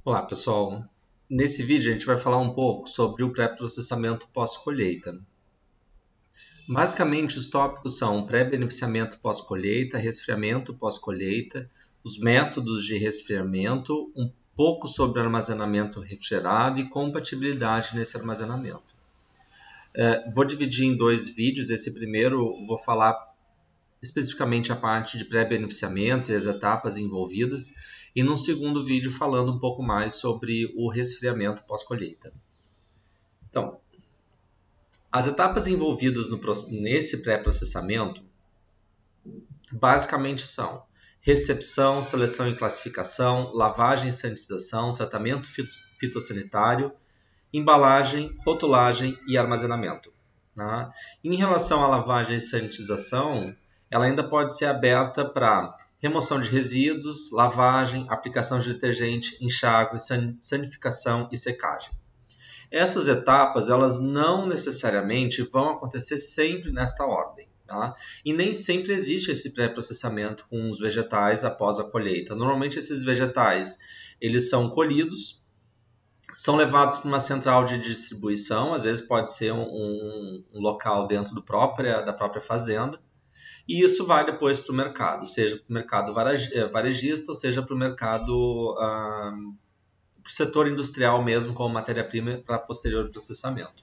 Olá, pessoal. Nesse vídeo a gente vai falar um pouco sobre o pré-processamento pós-colheita. Basicamente, os tópicos são pré-beneficiamento pós-colheita, resfriamento pós-colheita, os métodos de resfriamento, um pouco sobre armazenamento refrigerado e compatibilidade nesse armazenamento. Vou dividir em dois vídeos. Esse primeiro vou falar especificamente a parte de pré-beneficiamento e as etapas envolvidas, e num segundo vídeo falando um pouco mais sobre o resfriamento pós-colheita. Então, as etapas envolvidas nesse pré-processamento basicamente são recepção, seleção e classificação, lavagem e sanitização, tratamento fitossanitário, embalagem, rotulagem e armazenamento. Tá? Em relação à lavagem e sanitização, ela ainda pode ser aberta para remoção de resíduos, lavagem, aplicação de detergente, enxágue, sanificação e secagem. Essas etapas, elas não necessariamente vão acontecer sempre nesta ordem. Tá? E nem sempre existe esse pré-processamento com os vegetais após a colheita. Normalmente esses vegetais, eles são colhidos, são levados para uma central de distribuição, às vezes pode ser um local dentro da própria fazenda, e isso vai depois para o mercado, seja para o mercado varejista, ou seja para o mercado, para o setor industrial mesmo, como matéria-prima para posterior processamento.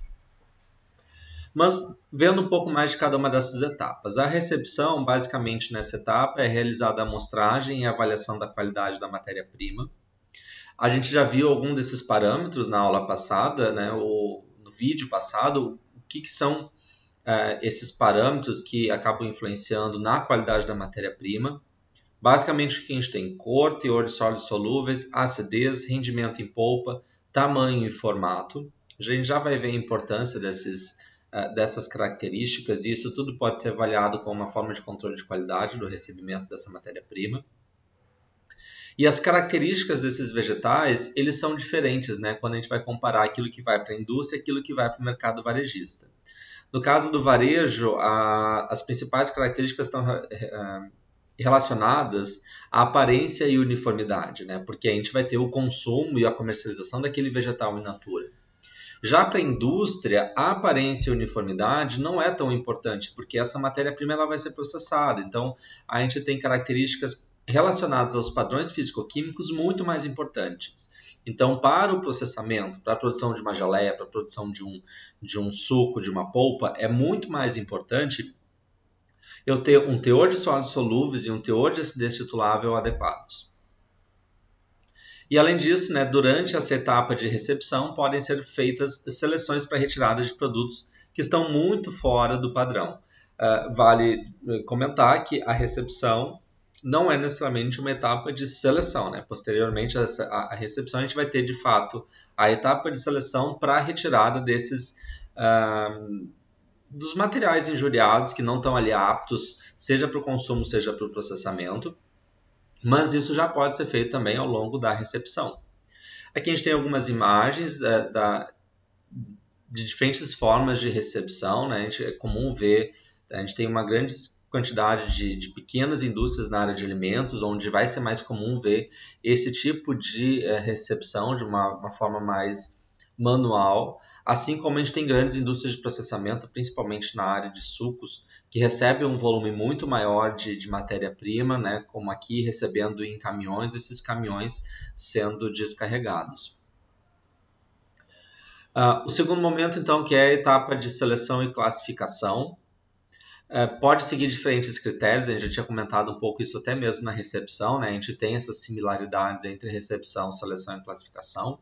Mas vendo um pouco mais de cada uma dessas etapas. A recepção, basicamente nessa etapa, é realizada a amostragem e a avaliação da qualidade da matéria-prima. A gente já viu algum desses parâmetros na aula passada, né, no vídeo passado, o que são esses parâmetros que acabam influenciando na qualidade da matéria-prima. Basicamente, o que a gente tem? Cor, teor de sólidos solúveis, acidez, rendimento em polpa, tamanho e formato. A gente já vai ver a importância dessas características, e isso tudo pode ser avaliado como uma forma de controle de qualidade do recebimento dessa matéria-prima. E as características desses vegetais, eles são diferentes, né? Quando a gente vai comparar aquilo que vai para a indústria e aquilo que vai para o mercado varejista. No caso do varejo, as principais características estão relacionadas à aparência e uniformidade, né? Porque a gente vai ter o consumo e a comercialização daquele vegetal in natura. Já para a indústria, a aparência e a uniformidade não é tão importante, porque essa matéria-prima ela vai ser processada. Então, a gente tem características relacionadas aos padrões físico-químicos muito mais importantes. Então, para o processamento, para a produção de uma geleia, para a produção de um suco, de uma polpa, é muito mais importante eu ter um teor de sólidos solúveis e um teor de acidez titulável adequados. E além disso, né, durante essa etapa de recepção, podem ser feitas seleções para retirada de produtos que estão muito fora do padrão. Vale comentar que a recepção não é necessariamente uma etapa de seleção, né? Posteriormente à recepção, a gente vai ter, de fato, a etapa de seleção para a retirada dos materiais injuriados que não estão ali aptos, seja para o consumo, seja para o processamento. Mas isso já pode ser feito também ao longo da recepção. Aqui a gente tem algumas imagens de diferentes formas de recepção, né? É comum ver, a gente tem uma grande quantidade de pequenas indústrias na área de alimentos, onde vai ser mais comum ver esse tipo de recepção de uma forma mais manual, assim como a gente tem grandes indústrias de processamento, principalmente na área de sucos, que recebem um volume muito maior de matéria-prima, né, como aqui recebendo em caminhões, esses caminhões sendo descarregados. O segundo momento, então, que é a etapa de seleção e classificação, pode seguir diferentes critérios, a gente já tinha comentado um pouco isso até mesmo na recepção, né? A gente tem essas similaridades entre recepção, seleção e classificação.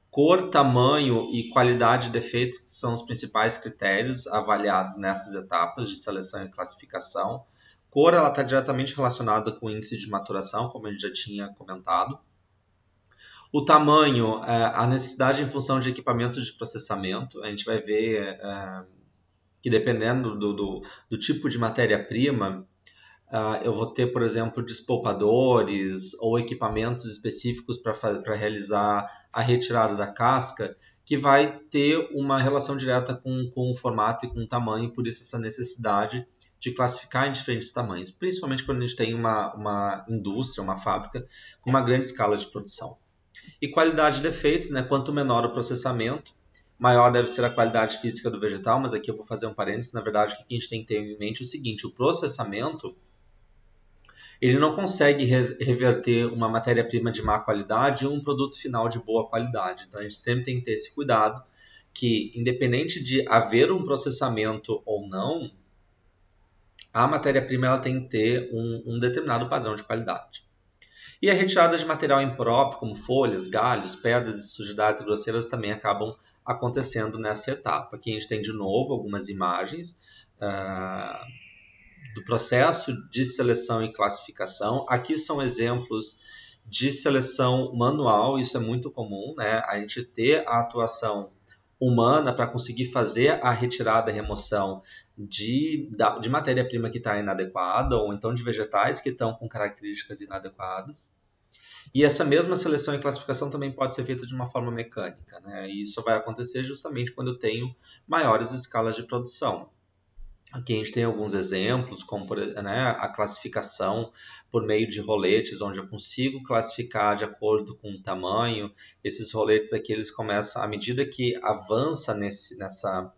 Cor, tamanho e qualidade de efeito são os principais critérios avaliados nessas etapas de seleção e classificação. Cor está diretamente relacionada com o índice de maturação, como a gente já tinha comentado. O tamanho, a necessidade em função de equipamentos de processamento. A gente vai ver que dependendo do tipo de matéria-prima, eu vou ter, por exemplo, despolpadores ou equipamentos específicos para realizar a retirada da casca, que vai ter uma relação direta com o formato e com o tamanho, por isso essa necessidade de classificar em diferentes tamanhos, principalmente quando a gente tem uma indústria, uma fábrica com uma grande escala de produção. E qualidade de efeitos, né? Quanto menor o processamento, maior deve ser a qualidade física do vegetal, mas aqui eu vou fazer um parênteses. Na verdade, o que a gente tem que ter em mente é o seguinte: o processamento ele não consegue reverter uma matéria-prima de má qualidade em um produto final de boa qualidade. Então a gente sempre tem que ter esse cuidado que, independente de haver um processamento ou não, a matéria-prima ela tem que ter um determinado padrão de qualidade. E a retirada de material impróprio, como folhas, galhos, pedras e sujidades grosseiras, também acabam acontecendo nessa etapa. Aqui a gente tem de novo algumas imagens do processo de seleção e classificação. Aqui são exemplos de seleção manual, isso é muito comum, né? A gente ter a atuação humana para conseguir fazer a retirada e remoção de matéria-prima que está inadequada ou então de vegetais que estão com características inadequadas. E essa mesma seleção e classificação também pode ser feita de uma forma mecânica, né? E isso vai acontecer justamente quando eu tenho maiores escalas de produção. Aqui a gente tem alguns exemplos, como né, a classificação por meio de roletes, onde eu consigo classificar de acordo com o tamanho. Esses roletes aqui, eles começam, à medida que avança nessa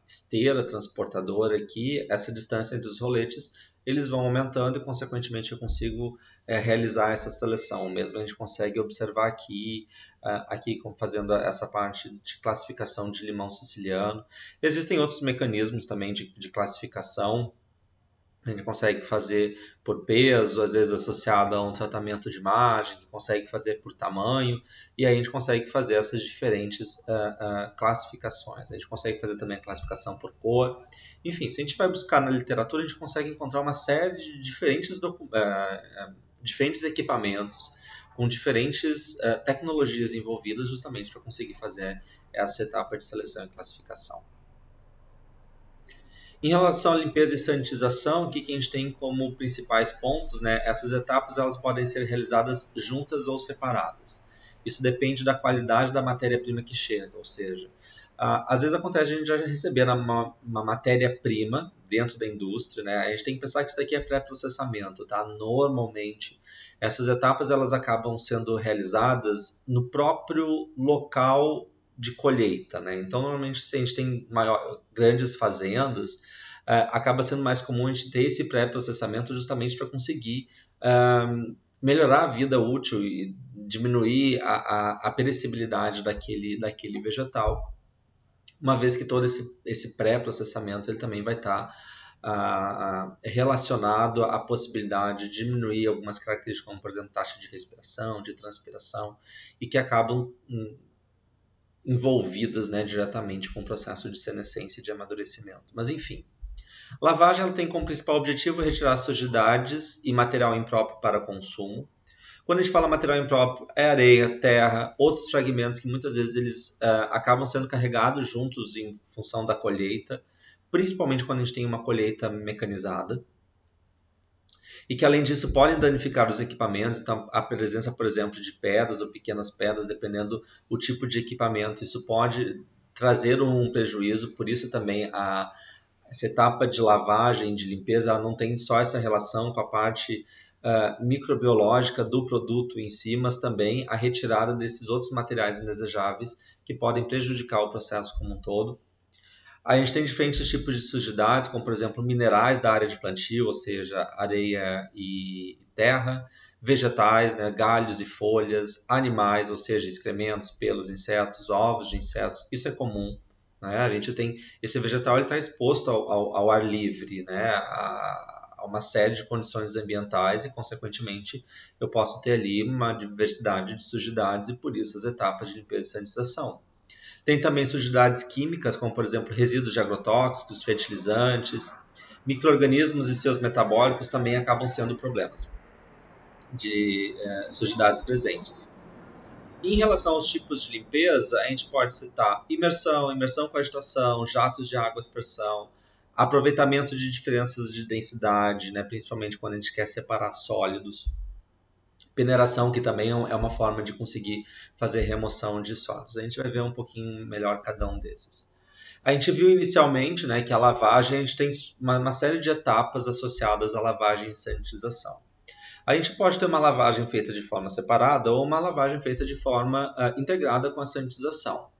esteira transportadora aqui, essa distância entre os roletes, eles vão aumentando e, consequentemente, eu consigo realizar essa seleção. Mesmo a gente consegue observar aqui fazendo essa parte de classificação de limão siciliano. Existem outros mecanismos também de classificação. A gente consegue fazer por peso, às vezes associado a um tratamento de imagem, consegue fazer por tamanho, e aí a gente consegue fazer essas diferentes classificações. A gente consegue fazer também a classificação por cor. Enfim, se a gente vai buscar na literatura, a gente consegue encontrar uma série de diferentes equipamentos com diferentes tecnologias envolvidas justamente para conseguir fazer essa etapa de seleção e classificação. Em relação à limpeza e sanitização, o que a gente tem como principais pontos, né? Essas etapas elas podem ser realizadas juntas ou separadas. Isso depende da qualidade da matéria-prima que chega, ou seja, às vezes acontece a gente já receber uma matéria-prima dentro da indústria, né? A gente tem que pensar que isso daqui é pré-processamento, tá? Normalmente, essas etapas elas acabam sendo realizadas no próprio local de colheita, né? Então, normalmente, se a gente tem grandes fazendas, acaba sendo mais comum a gente ter esse pré-processamento justamente para conseguir melhorar a vida útil e diminuir a perecibilidade daquele vegetal, uma vez que todo esse pré-processamento ele também vai estar relacionado à possibilidade de diminuir algumas características, como, por exemplo, taxa de respiração, de transpiração, e que acabam envolvidas, né, diretamente com o processo de senescência e de amadurecimento. Mas, enfim, lavagem ela tem como principal objetivo retirar sujidades e material impróprio para consumo. Quando a gente fala material impróprio, é areia, terra, outros fragmentos que muitas vezes eles acabam sendo carregados juntos em função da colheita, principalmente quando a gente tem uma colheita mecanizada. E que, além disso, podem danificar os equipamentos. Então, a presença, por exemplo, de pedras ou pequenas pedras, dependendo do tipo de equipamento, isso pode trazer um prejuízo. Por isso, também, essa etapa de lavagem, de limpeza, ela não tem só essa relação com a parte microbiológica do produto em si, mas também a retirada desses outros materiais indesejáveis que podem prejudicar o processo como um todo. A gente tem diferentes tipos de sujidades, como, por exemplo, minerais da área de plantio, ou seja, areia e terra, vegetais, né, galhos e folhas, animais, ou seja, excrementos, pelos, insetos, ovos de insetos, isso é comum. Né? A gente tem esse vegetal está exposto ao ar livre, né, a uma série de condições ambientais e, consequentemente, eu posso ter ali uma diversidade de sujidades e, por isso, as etapas de limpeza e sanitização. Tem também sujidades químicas, como, por exemplo, resíduos de agrotóxicos, fertilizantes, micro-organismos e seus metabólicos também acabam sendo problemas de sujidades presentes. Em relação aos tipos de limpeza, a gente pode citar imersão com agitação, jatos de água aspersão, aproveitamento de diferenças de densidade, né, principalmente quando a gente quer separar sólidos, peneiração, que também é uma forma de conseguir fazer remoção de sólidos. A gente vai ver um pouquinho melhor cada um desses. A gente viu inicialmente, né, que a lavagem, a gente tem uma série de etapas associadas à lavagem e sanitização. A gente pode ter uma lavagem feita de forma separada ou uma lavagem feita de forma integrada com a sanitização.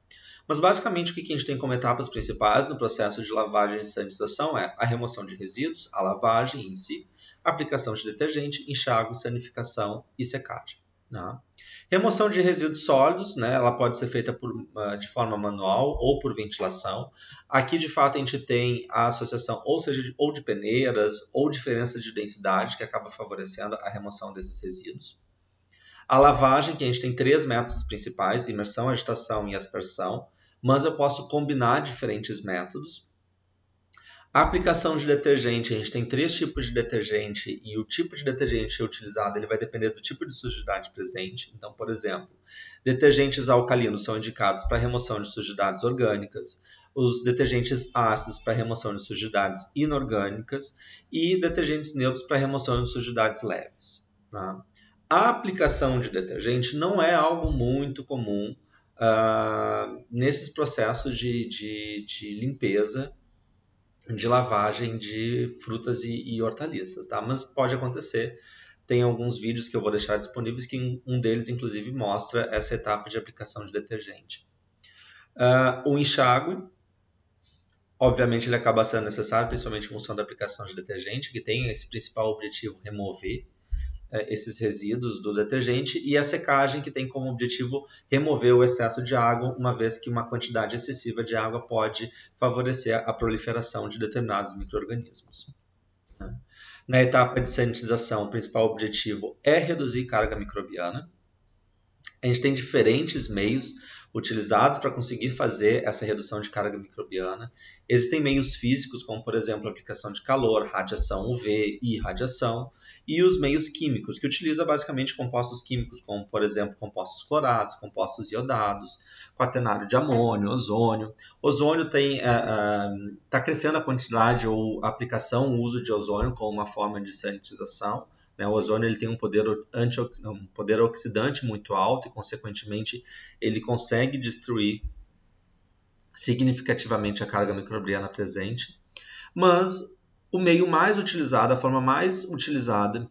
Mas basicamente o que a gente tem como etapas principais no processo de lavagem e sanitização é a remoção de resíduos, a lavagem em si, a aplicação de detergente, enxágue, sanificação e secagem. Né? Remoção de resíduos sólidos, né, ela pode ser feita de forma manual ou por ventilação. Aqui, de fato, a gente tem a associação, ou seja, ou de peneiras ou diferença de densidade, que acaba favorecendo a remoção desses resíduos. A lavagem, que a gente tem 3 métodos principais, imersão, agitação e aspersão, mas eu posso combinar diferentes métodos. A aplicação de detergente, a gente tem 3 tipos de detergente e o tipo de detergente utilizado ele vai depender do tipo de sujidade presente. Então, por exemplo, detergentes alcalinos são indicados para remoção de sujidades orgânicas, os detergentes ácidos para remoção de sujidades inorgânicas e detergentes neutros para remoção de sujidades leves. Tá? A aplicação de detergente não é algo muito comum nesses processos de limpeza, de lavagem de frutas e hortaliças, tá? Mas pode acontecer. Tem alguns vídeos que eu vou deixar disponíveis que um deles, inclusive, mostra essa etapa de aplicação de detergente. O enxágue, obviamente, ele acaba sendo necessário, principalmente em função da aplicação de detergente, que tem esse principal objetivo, remover esses resíduos do detergente, e a secagem, que tem como objetivo remover o excesso de água, uma vez que uma quantidade excessiva de água pode favorecer a proliferação de determinados micro-organismos. Na etapa de sanitização, o principal objetivo é reduzir carga microbiana. A gente tem diferentes meios utilizados para conseguir fazer essa redução de carga microbiana. Existem meios físicos, como por exemplo a aplicação de calor, radiação UV e irradiação, e os meios químicos, que utiliza basicamente compostos químicos, como por exemplo compostos clorados, compostos iodados, quaternário de amônio, ozônio. Ozônio está crescendo a quantidade ou a aplicação, o uso de ozônio como uma forma de sanitização. O ozônio ele tem um poder oxidante muito alto e, consequentemente, ele consegue destruir significativamente a carga microbiana presente. Mas o meio mais utilizado, a forma mais utilizada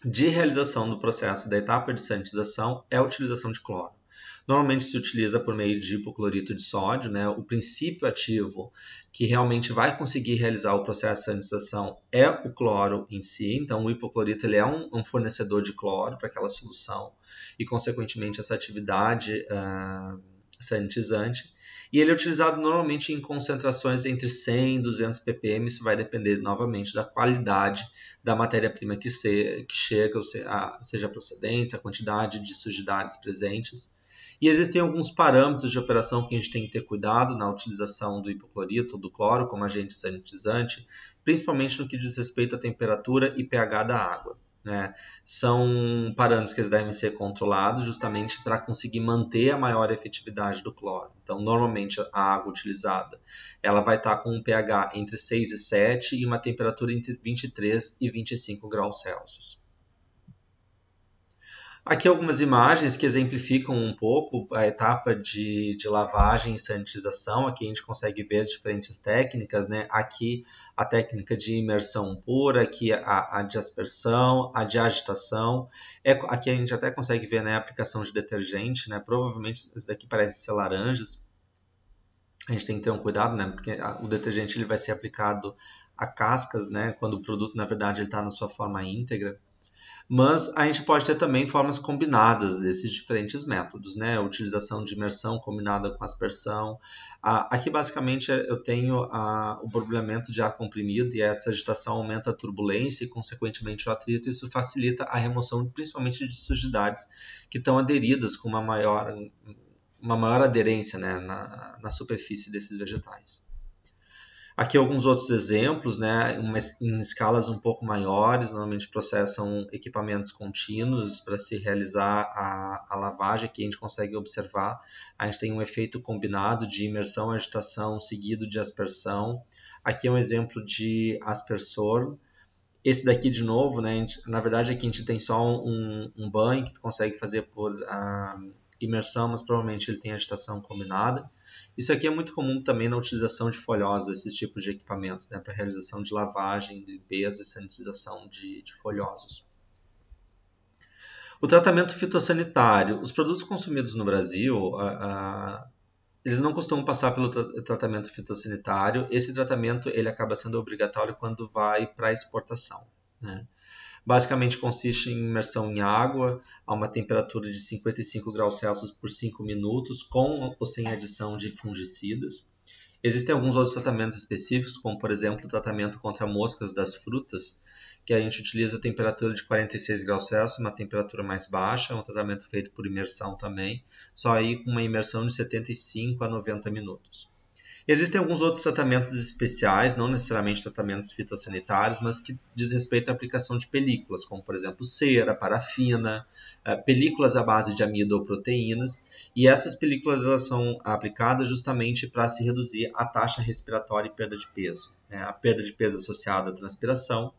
de realização do processo da etapa de sanitização é a utilização de cloro. Normalmente se utiliza por meio de hipoclorito de sódio, né? O princípio ativo que realmente vai conseguir realizar o processo de sanitização é o cloro em si. Então o hipoclorito ele é um fornecedor de cloro para aquela solução e, consequentemente, essa atividade sanitizante. E ele é utilizado normalmente em concentrações entre 100 e 200 ppm, isso vai depender novamente da qualidade da matéria-prima que chega, seja a procedência, a quantidade de sujidades presentes. E existem alguns parâmetros de operação que a gente tem que ter cuidado na utilização do hipoclorito ou do cloro como agente sanitizante, principalmente no que diz respeito à temperatura e pH da água. Né? São parâmetros que eles devem ser controlados justamente para conseguir manter a maior efetividade do cloro. Então, normalmente a água utilizada ela vai estar com um pH entre 6 e 7 e uma temperatura entre 23 e 25 graus Celsius. Aqui algumas imagens que exemplificam um pouco a etapa de lavagem e sanitização. Aqui a gente consegue ver as diferentes técnicas, né? Aqui a técnica de imersão pura, aqui a de aspersão, a de agitação. Aqui a gente até consegue ver, né, a aplicação de detergente, né? Provavelmente isso daqui parece ser laranjas. A gente tem que ter um cuidado, né? Porque o detergente ele vai ser aplicado a cascas, né? Quando o produto, na verdade, ele está na sua forma íntegra. Mas a gente pode ter também formas combinadas desses diferentes métodos, né? A utilização de imersão combinada com aspersão. Aqui, basicamente, eu tenho o borbulhamento de ar comprimido e essa agitação aumenta a turbulência e, consequentemente, o atrito. Isso facilita a remoção, principalmente de sujidades que estão aderidas com uma maior aderência, né, na superfície desses vegetais. Aqui alguns outros exemplos, né, em escalas um pouco maiores, normalmente processam equipamentos contínuos para se realizar a lavagem. Aqui a gente consegue observar, a gente tem um efeito combinado de imersão, agitação, seguido de aspersão. Aqui é um exemplo de aspersor. Esse daqui, de novo, né, na verdade aqui a gente tem só um banho que consegue fazer por imersão, mas provavelmente ele tem agitação combinada. Isso aqui é muito comum também na utilização de folhosos, esses tipos de equipamentos, né, para realização de lavagem, limpeza e sanitização de folhosos. O tratamento fitossanitário. Os produtos consumidos no Brasil, eles não costumam passar pelo tratamento fitossanitário. Esse tratamento ele acaba sendo obrigatório quando vai para a exportação, né? Basicamente consiste em imersão em água a uma temperatura de 55 graus Celsius por 5 minutos, com ou sem adição de fungicidas. Existem alguns outros tratamentos específicos, como por exemplo o tratamento contra moscas das frutas, que a gente utiliza a temperatura de 46 graus Celsius, uma temperatura mais baixa, é um tratamento feito por imersão também, só aí com uma imersão de 75 a 90 minutos. Existem alguns outros tratamentos especiais, não necessariamente tratamentos fitossanitários, mas que diz respeito à aplicação de películas, como por exemplo cera, parafina, películas à base de amido ou proteínas, e essas películas elas são aplicadas justamente para se reduzir a taxa respiratória e perda de peso, né? A perda de peso associada à transpiração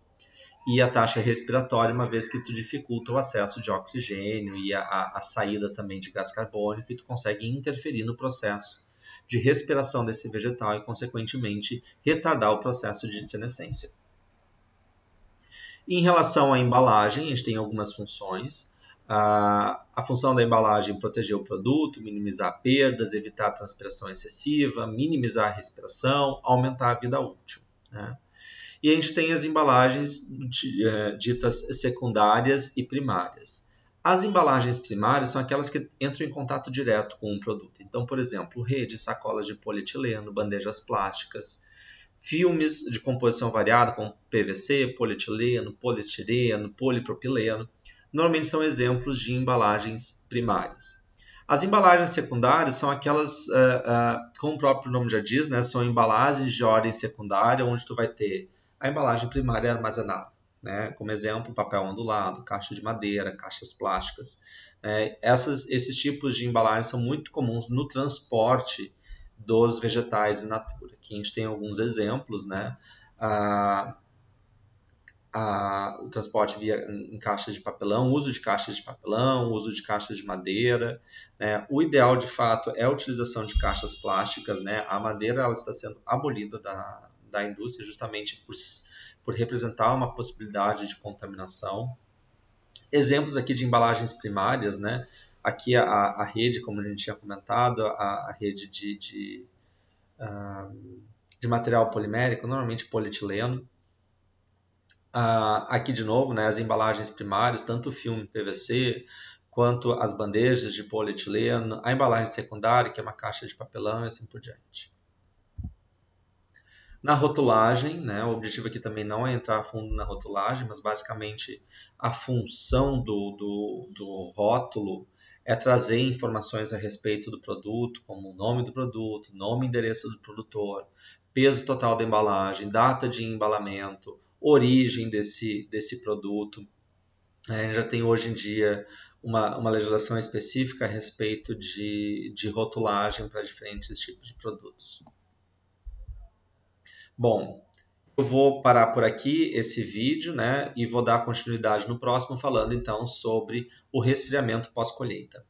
e a taxa respiratória, uma vez que tu dificulta o acesso de oxigênio e a saída também de gás carbônico, e tu consegue interferir no processo de respiração desse vegetal e, consequentemente, retardar o processo de senescência. Em relação à embalagem, a gente tem algumas funções. A função da embalagem é proteger o produto, minimizar perdas, evitar a transpiração excessiva, minimizar a respiração, aumentar a vida útil, né? E a gente tem as embalagens ditas secundárias e primárias. As embalagens primárias são aquelas que entram em contato direto com o produto. Então, por exemplo, redes, sacolas de polietileno, bandejas plásticas, filmes de composição variada, como PVC, polietileno, poliestireno, polipropileno, normalmente são exemplos de embalagens primárias. As embalagens secundárias são aquelas, como o próprio nome já diz, né, são embalagens de ordem secundária, onde tu vai ter a embalagem primária armazenada, né? Como exemplo, papel ondulado, caixa de madeira, caixas plásticas. Esses tipos de embalagens são muito comuns no transporte dos vegetais in natura. Aqui a gente tem alguns exemplos, né? O transporte em caixas de papelão, uso de caixas de papelão, uso de caixas de madeira, né? O ideal, de fato, é a utilização de caixas plásticas, né? A madeira ela está sendo abolida da indústria justamente por representar uma possibilidade de contaminação. Exemplos aqui de embalagens primárias, né? Aqui a rede, como a gente tinha comentado, a rede de material polimérico, normalmente polietileno. Aqui de novo, né, as embalagens primárias, tanto o filme PVC, quanto as bandejas de polietileno, a embalagem secundária, que é uma caixa de papelão e assim por diante. Na rotulagem, né, o objetivo aqui também não é entrar a fundo na rotulagem, mas basicamente a função do rótulo é trazer informações a respeito do produto, como o nome do produto, nome e endereço do produtor, peso total da embalagem, data de embalamento, origem desse produto. A gente já tem hoje em dia uma legislação específica a respeito de rotulagem para diferentes tipos de produtos. Bom, eu vou parar por aqui esse vídeo, né, e vou dar continuidade no próximo falando então sobre o resfriamento pós-colheita.